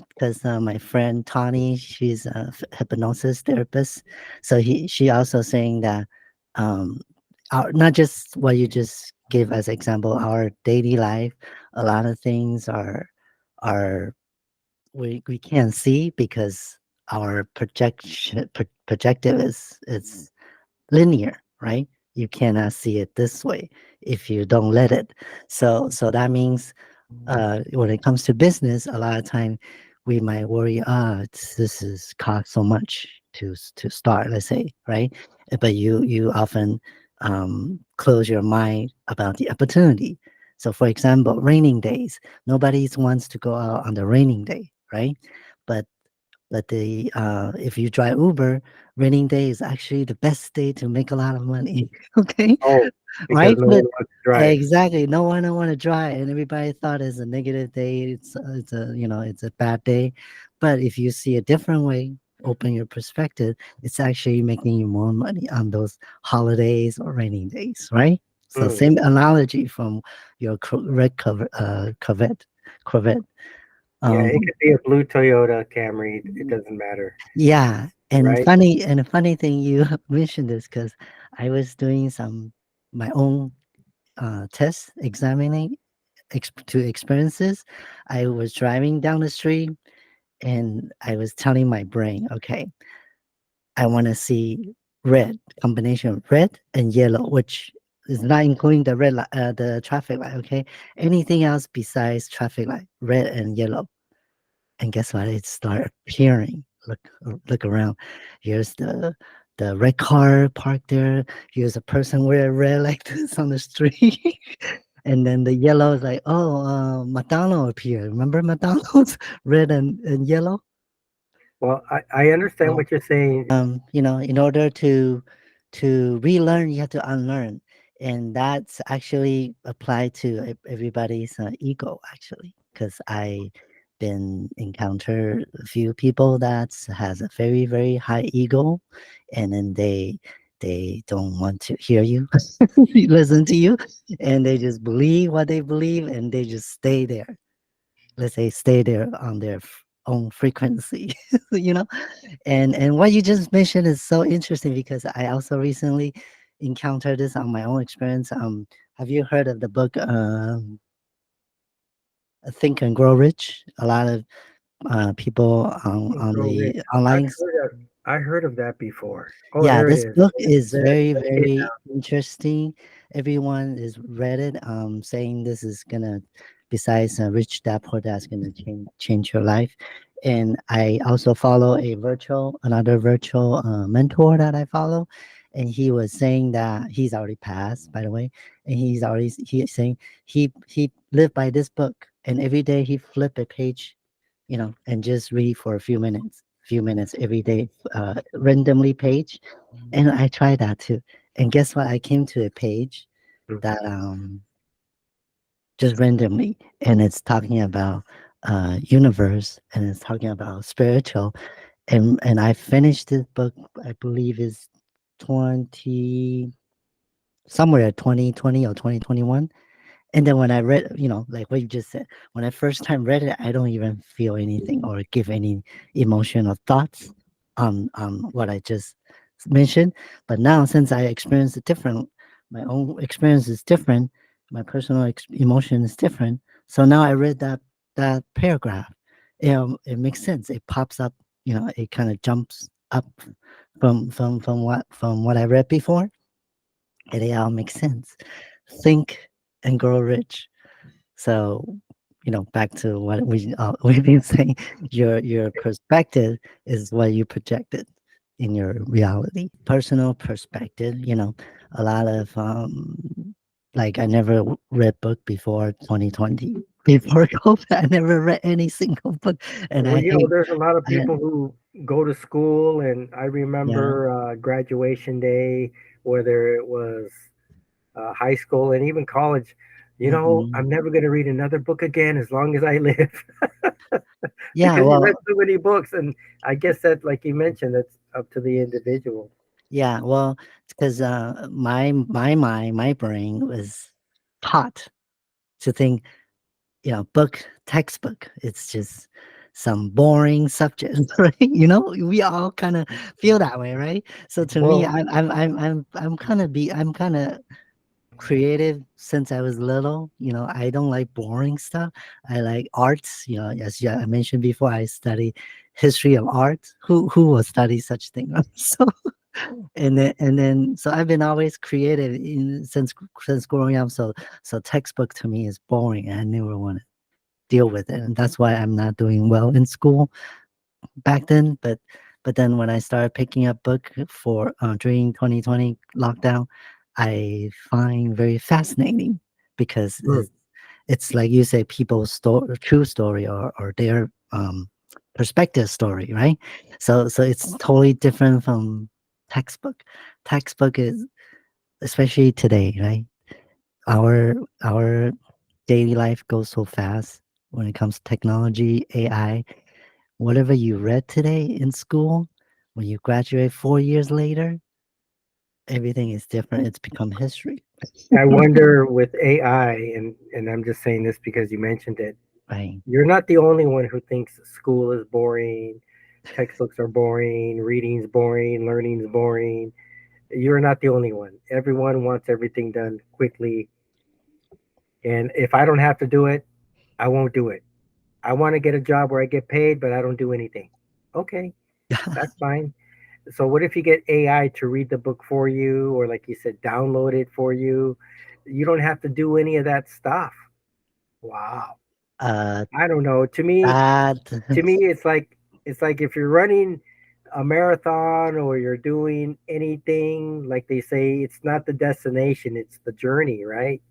because my friend Tani, she's a hypnosis therapist, so she also saying that um, not just what you just gave as example, our daily life, a lot of things are we can't see because our projective is linear, right? You cannot see it this way if you don't let it. So that means when it comes to business, a lot of time we might worry, this is cost so much to start, let's say, right? But you often close your mind about the opportunity. So, for example, raining days, nobody wants to go out on the raining day, right? But the if you drive Uber, raining day is actually the best day to make a lot of money. Okay, Oh, because right? no But one wants to drive. exactly, no one want to drive, and everybody thought it's a negative day. It's a it's a bad day, but if you see a different way, open your perspective, it's actually making you more money on those holidays or raining days, right? So Mm. same analogy from your red Corvette. Yeah, Um, it could be a blue Toyota Camry. It doesn't matter, yeah, right? and a funny thing you mentioned this because I was doing some my own test examining to experiences. I was driving down the street and I was telling my brain, okay, I want to see red combination of red and yellow, which is not including the the traffic light. Okay, anything else besides traffic light, red and yellow. And guess what? It started appearing. Look around. Here's the red car parked there. Here's a person wearing red like this on the street. And then the yellow is like, oh, McDonald appeared. Remember McDonald's red and yellow? Well, I understand Oh. what you're saying. In order to relearn, you have to unlearn, and that's actually applied to everybody's ego. Actually, because I been encounter a few people that has a very high ego, and then they don't want to hear you, listen to you, and they just believe what they believe, and they just stay there. Let's say stay there on their own frequency, you know. And what you just mentioned is so interesting because I also recently encountered this on my own experience. Have you heard of the book Think and Grow Rich? A lot of people Think on Grow Rich. the online. I heard of that before. Oh, Yeah, there it this is. book is There, I see it very now. interesting. Everyone is read it, saying this is gonna, besides Rich Dad Poor Dad's gonna change your life. And I also follow another virtual mentor that I follow, and he was saying that he's already passed, by the way, and he's saying he lived by this book, and every day he flip a page, and just read for a few minutes every day, randomly page. And I tried that too. And guess what? I came to a page Mm. that just randomly, and it's talking about universe, and it's talking about spiritual. And I finished this book. I believe is 20 somewhere 2020 or 2021. And then when I read, like what you just said, when I first time read it, I don't even feel anything or give any emotion or thoughts on what I just mentioned. But now, since I experienced it different, my own experience is different. My personal emotion is different. So now I read that paragraph. It makes sense. It pops up. It kind of jumps up from what I read before, and it all makes sense. Think and grow rich. So, back to what we've been saying, your perspective is what you projected in your reality. Personal perspective, a lot of like I never read book before 2020. Before COVID, I never read any single book, and Well, I hate. there's a lot of I, people who go to school, and I yeah. remember graduation day, whether it was high school and even college. Mhm. I'm never going to read another book again as long as I live, Yeah. because you read Well, so many books, and I guess that, like you mentioned, that's up to the individual. yeah. Well, because my mind, my brain was taught to think, book textbook. It's just some boring subjects, right? We all kind of feel that way, right? So to me, Well, I'm kind of creative since I was little. I don't like boring stuff. I like arts. As I mentioned before, I study history of art. Who will study such thing? Right? So so I've been always creative since growing up. So textbook to me is boring, and I never want to deal with it, and that's why I'm not doing well in school back then. But then when I started picking up book for during 2020 lockdown, I find very fascinating because hmm, it's like you say, people's true story, or their perspective story, right? So it's totally different from textbook. Textbook is, especially today, right? Our daily life goes so fast when it comes to technology, AI. Whatever you read today in school, when you graduate 4 years later, everything is different. It's become history. I wonder with AI, and I'm just saying this because you mentioned it. Right. You're not the only one who thinks school is boring, textbooks are boring, reading's boring, learning's boring. You're not the only one. Everyone wants everything done quickly, and if I don't have to do it, I won't do it. I want to get a job where I get paid, but I don't do anything. Okay, that's fine. So what if you get AI to read the book for you, or like you said, download it for you? You don't have to do any of that stuff. Wow. uh, I don't know. that To me, it's like if you're running a marathon or you're doing anything, like they say, it's not the destination, it's the journey, right?